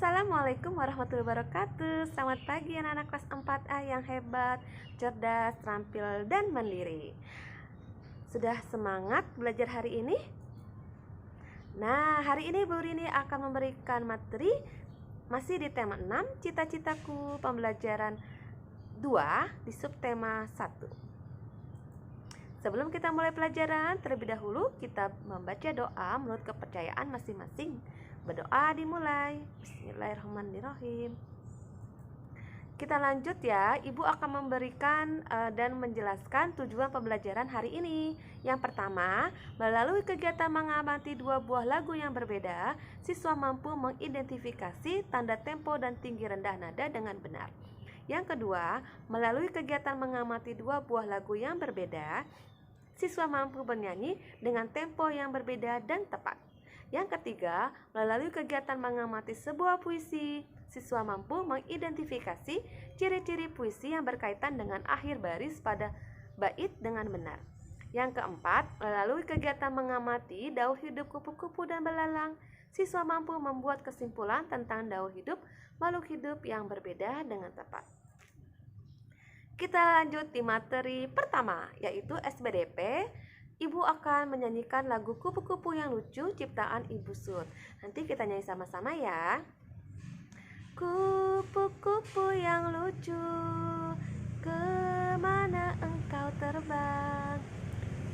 Assalamualaikum warahmatullahi wabarakatuh. Selamat pagi anak-anak kelas 4A yang hebat, cerdas, terampil, dan mandiri. Sudah semangat belajar hari ini? Nah, hari ini Bu Rini akan memberikan materi masih di tema 6, cita-citaku, pembelajaran 2 di subtema 1. Sebelum kita mulai pelajaran, terlebih dahulu kita membaca doa menurut kepercayaan masing-masing. Berdoa dimulai. Bismillahirrahmanirrahim. Kita lanjut ya. Ibu akan memberikan dan menjelaskan tujuan pembelajaran hari ini. Yang pertama, melalui kegiatan mengamati 2 buah lagu yang berbeda, siswa mampu mengidentifikasi tanda tempo dan tinggi rendah nada dengan benar. Yang kedua, melalui kegiatan mengamati 2 buah lagu yang berbeda, siswa mampu bernyanyi dengan tempo yang berbeda dan tepat. Yang ketiga, melalui kegiatan mengamati sebuah puisi, siswa mampu mengidentifikasi ciri-ciri puisi yang berkaitan dengan akhir baris pada bait dengan benar. Yang keempat, melalui kegiatan mengamati daur hidup kupu-kupu dan belalang, siswa mampu membuat kesimpulan tentang daur hidup makhluk hidup yang berbeda dengan tepat. Kita lanjut di materi pertama, yaitu SBDP. Ibu akan menyanyikan lagu Kupu-Kupu yang Lucu ciptaan Ibu Sud. Nanti kita nyanyi sama-sama ya. Kupu-kupu yang lucu, kemana engkau terbang?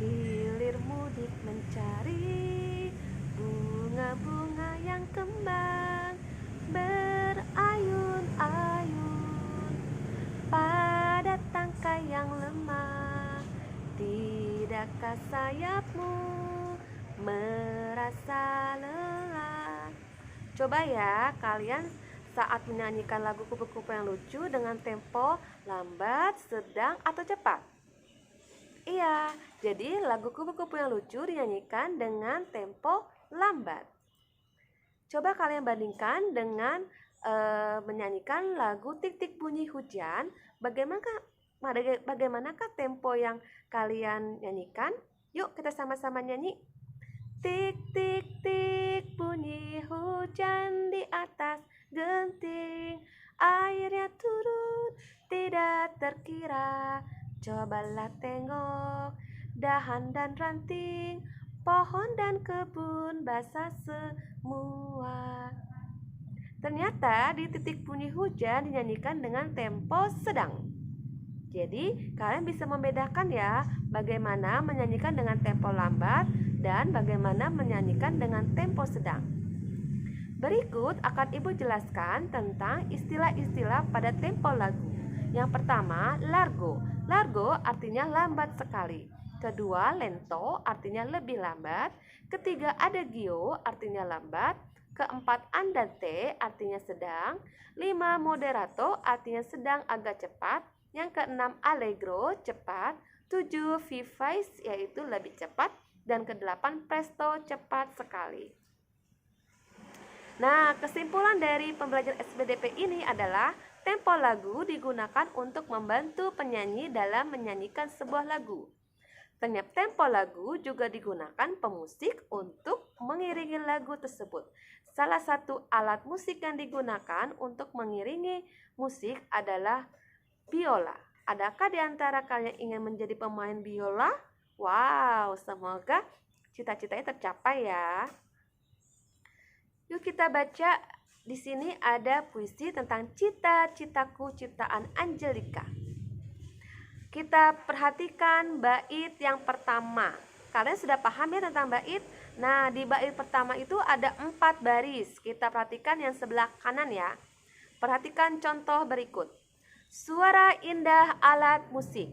Hilir mudik mencari bunga-bunga yang kembang, berayun-ayun pada tangkai yang lemah. Tidakkah sayapmu merasa lelah? Coba ya kalian saat menyanyikan lagu Kupu-Kupu yang Lucu dengan tempo lambat, sedang, atau cepat. Iya, jadi lagu Kupu-Kupu yang Lucu dinyanyikan dengan tempo lambat. Coba kalian bandingkan dengan menyanyikan lagu Tik-Tik Bunyi Hujan. Bagaimanakah tempo yang kalian nyanyikan? Yuk kita sama-sama nyanyi. Tik tik tik bunyi hujan di atas genting, airnya turun tidak terkira. Cobalah tengok dahan dan ranting, pohon dan kebun basah semua. Ternyata di titik bunyi hujan dinyanyikan dengan tempo sedang. Jadi kalian bisa membedakan ya bagaimana menyanyikan dengan tempo lambat dan bagaimana menyanyikan dengan tempo sedang. Berikut akan Ibu jelaskan tentang istilah-istilah pada tempo lagu. Yang pertama, largo. Largo artinya lambat sekali. Kedua, lento artinya lebih lambat. Ketiga, adagio artinya lambat. Keempat, andante artinya sedang. 5, moderato artinya sedang agak cepat. Yang keenam, allegro, cepat. 7, vivace, yaitu lebih cepat. Dan ke-8, presto, cepat sekali. Nah, kesimpulan dari pembelajaran SBDP ini adalah tempo lagu digunakan untuk membantu penyanyi dalam menyanyikan sebuah lagu. Tempo lagu juga digunakan pemusik untuk mengiringi lagu tersebut. Salah satu alat musik yang digunakan untuk mengiringi musik adalah biola. Adakah di antara kalian ingin menjadi pemain biola? Wow, semoga cita-citanya tercapai ya. Yuk kita baca. Di sini ada puisi tentang cita-citaku ciptaan Angelika. Kita perhatikan bait yang pertama. Kalian sudah paham ya tentang bait? Nah, di bait pertama itu ada 4 baris. Kita perhatikan yang sebelah kanan ya. Perhatikan contoh berikut. Suara indah alat musik.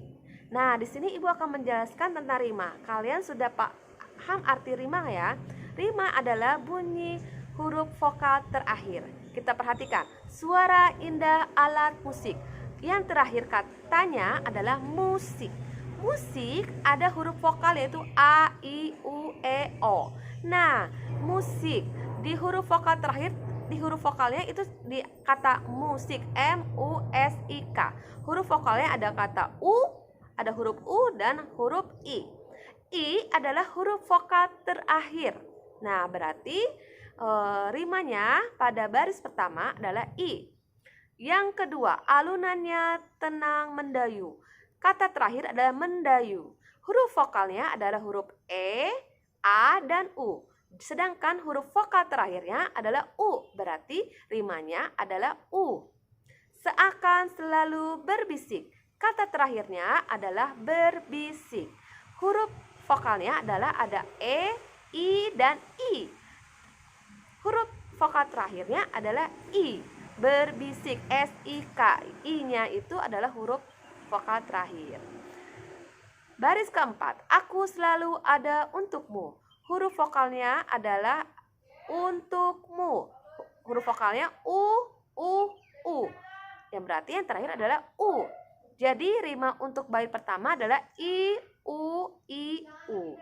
Nah, di sini Ibu akan menjelaskan tentang rima. Kalian sudah paham arti rima ya? Rima adalah bunyi huruf vokal terakhir. Kita perhatikan. Suara indah alat musik. Yang terakhir katanya adalah musik. Musik ada huruf vokal yaitu A, I, U, E, O. Nah, musik di huruf vokal terakhir, di huruf vokalnya itu di kata musik, M-U-S-I-K. Huruf vokalnya ada kata U, ada huruf U dan huruf I. I adalah huruf vokal terakhir. Nah, berarti rimanya pada baris pertama adalah I. Yang kedua, alunannya tenang mendayu. Kata terakhir adalah mendayu. Huruf vokalnya adalah huruf E, A, dan U. Sedangkan huruf vokal terakhirnya adalah U, berarti rimanya adalah U. Seakan selalu berbisik. Kata terakhirnya adalah berbisik. Huruf vokalnya adalah ada E, I, dan I. Huruf vokal terakhirnya adalah I, berbisik, S-I-K. I-nya itu adalah huruf vokal terakhir. Baris keempat, aku selalu ada untukmu. Huruf vokalnya adalah untukmu. Huruf vokalnya U, U. Yang berarti yang terakhir adalah U. Jadi rima untuk bait pertama adalah I, U, I, U.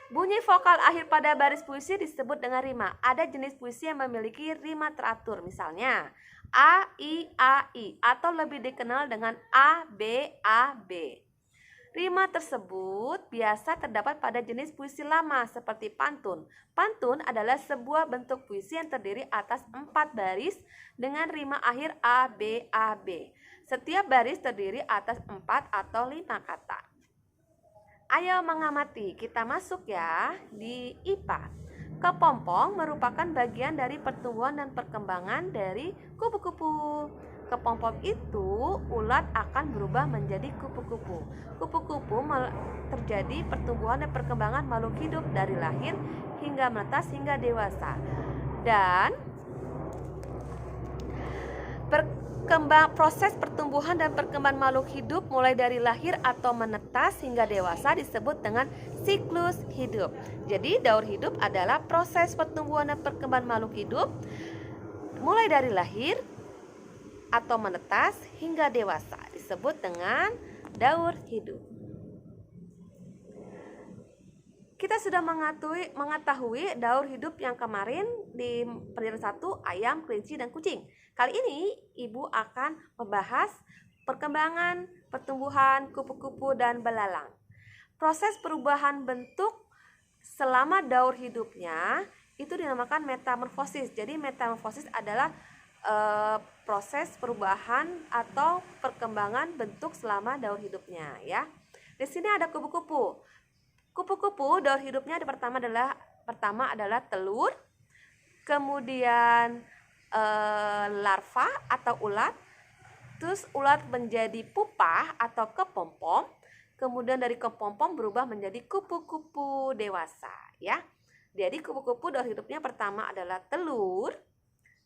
Bunyi vokal akhir pada baris puisi disebut dengan rima. Ada jenis puisi yang memiliki rima teratur, misalnya A, I, atau lebih dikenal dengan A, B, A, B. Rima tersebut biasa terdapat pada jenis puisi lama seperti pantun. Pantun adalah sebuah bentuk puisi yang terdiri atas 4 baris dengan rima akhir A, B, A, B. Setiap baris terdiri atas 4 atau 5 kata. Ayo mengamati, kita masuk ya di IPA. Kepompong merupakan bagian dari pertumbuhan dan perkembangan dari kupu-kupu. Kepompong itu ulat akan berubah menjadi kupu-kupu. Kupu-kupu terjadi pertumbuhan dan perkembangan makhluk hidup dari lahir hingga menetas hingga dewasa. Dan proses pertumbuhan dan perkembangan makhluk hidup mulai dari lahir atau menetas hingga dewasa disebut dengan siklus hidup. Jadi daur hidup adalah proses pertumbuhan dan perkembangan makhluk hidup mulai dari lahir atau menetas hingga dewasa disebut dengan daur hidup. Kita sudah mengetahui daur hidup yang kemarin di pelajaran 1, ayam, kelinci, dan kucing. Kali ini Ibu akan membahas perkembangan pertumbuhan kupu-kupu dan belalang. Proses perubahan bentuk selama daur hidupnya itu dinamakan metamorfosis. Jadi metamorfosis adalah proses perubahan atau perkembangan bentuk selama daur hidupnya ya. Di sini ada kupu-kupu. Kupu-kupu daur hidupnya pertama adalah telur, kemudian larva atau ulat, terus ulat menjadi pupa atau kepompong, kemudian dari kepompong berubah menjadi kupu-kupu dewasa ya. Jadi kupu-kupu daur hidupnya pertama adalah telur,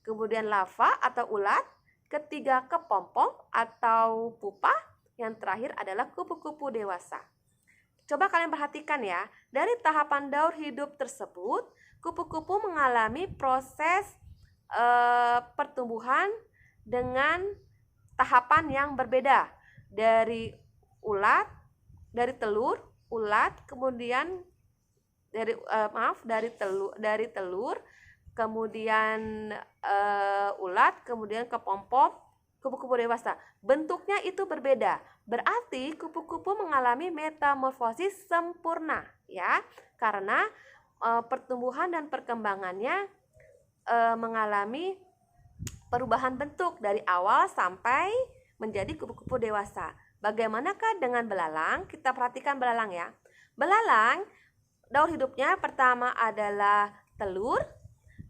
kemudian larva atau ulat, ketiga kepompong atau pupa, yang terakhir adalah kupu-kupu dewasa. Coba kalian perhatikan ya, dari tahapan daur hidup tersebut, kupu-kupu mengalami proses pertumbuhan dengan tahapan yang berbeda. Dari telur, ulat, kemudian dari telur, kemudian ulat, kemudian kepompong, kupu-kupu dewasa. Bentuknya itu berbeda. Berarti kupu-kupu mengalami metamorfosis sempurna ya. Karena pertumbuhan dan perkembangannya mengalami perubahan bentuk dari awal sampai menjadi kupu-kupu dewasa. Bagaimanakah dengan belalang? Kita perhatikan belalang ya. Belalang daur hidupnya pertama adalah telur,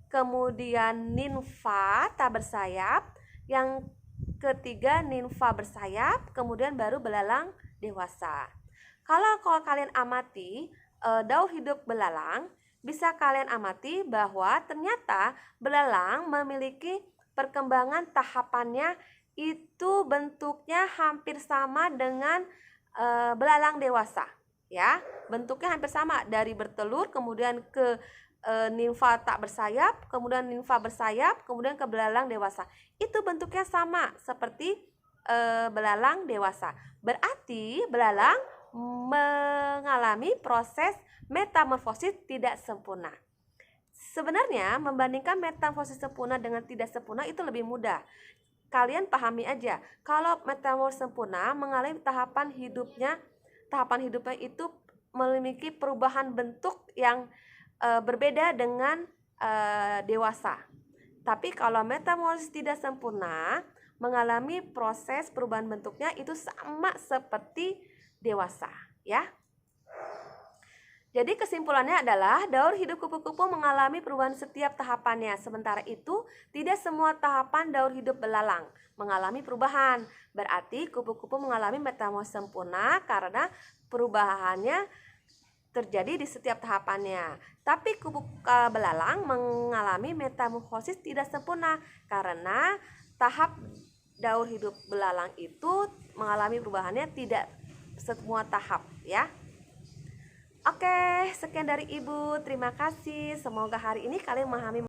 kemudian nimfa tak bersayap, yang ketiga nimfa bersayap, kemudian baru belalang dewasa. Kalau kalian amati daur hidup belalang, bisa kalian amati bahwa ternyata belalang memiliki perkembangan tahapannya itu bentuknya hampir sama dengan belalang dewasa ya. Bentuknya hampir sama, dari bertelur kemudian ke nimfa tak bersayap, kemudian nimfa bersayap, kemudian ke belalang dewasa. Itu bentuknya sama seperti belalang dewasa. Berarti belalang mengalami proses metamorfosis tidak sempurna. Sebenarnya membandingkan metamorfosis sempurna dengan tidak sempurna itu lebih mudah. Kalian pahami aja, kalau metamorfosis sempurna mengalami tahapan hidupnya itu memiliki perubahan bentuk yang berbeda dengan dewasa. Tapi kalau metamorfosis tidak sempurna, mengalami proses perubahan bentuknya itu sama seperti dewasa, ya. Jadi kesimpulannya adalah daur hidup kupu-kupu mengalami perubahan setiap tahapannya. Sementara itu, tidak semua tahapan daur hidup belalang mengalami perubahan. Berarti kupu-kupu mengalami metamorfosis sempurna karena perubahannya terjadi di setiap tahapannya. Tapi belalang mengalami metamorfosis tidak sempurna karena tahap daur hidup belalang itu mengalami perubahannya tidak semua tahap, ya. Oke, sekian dari Ibu. Terima kasih. Semoga hari ini kalian memahami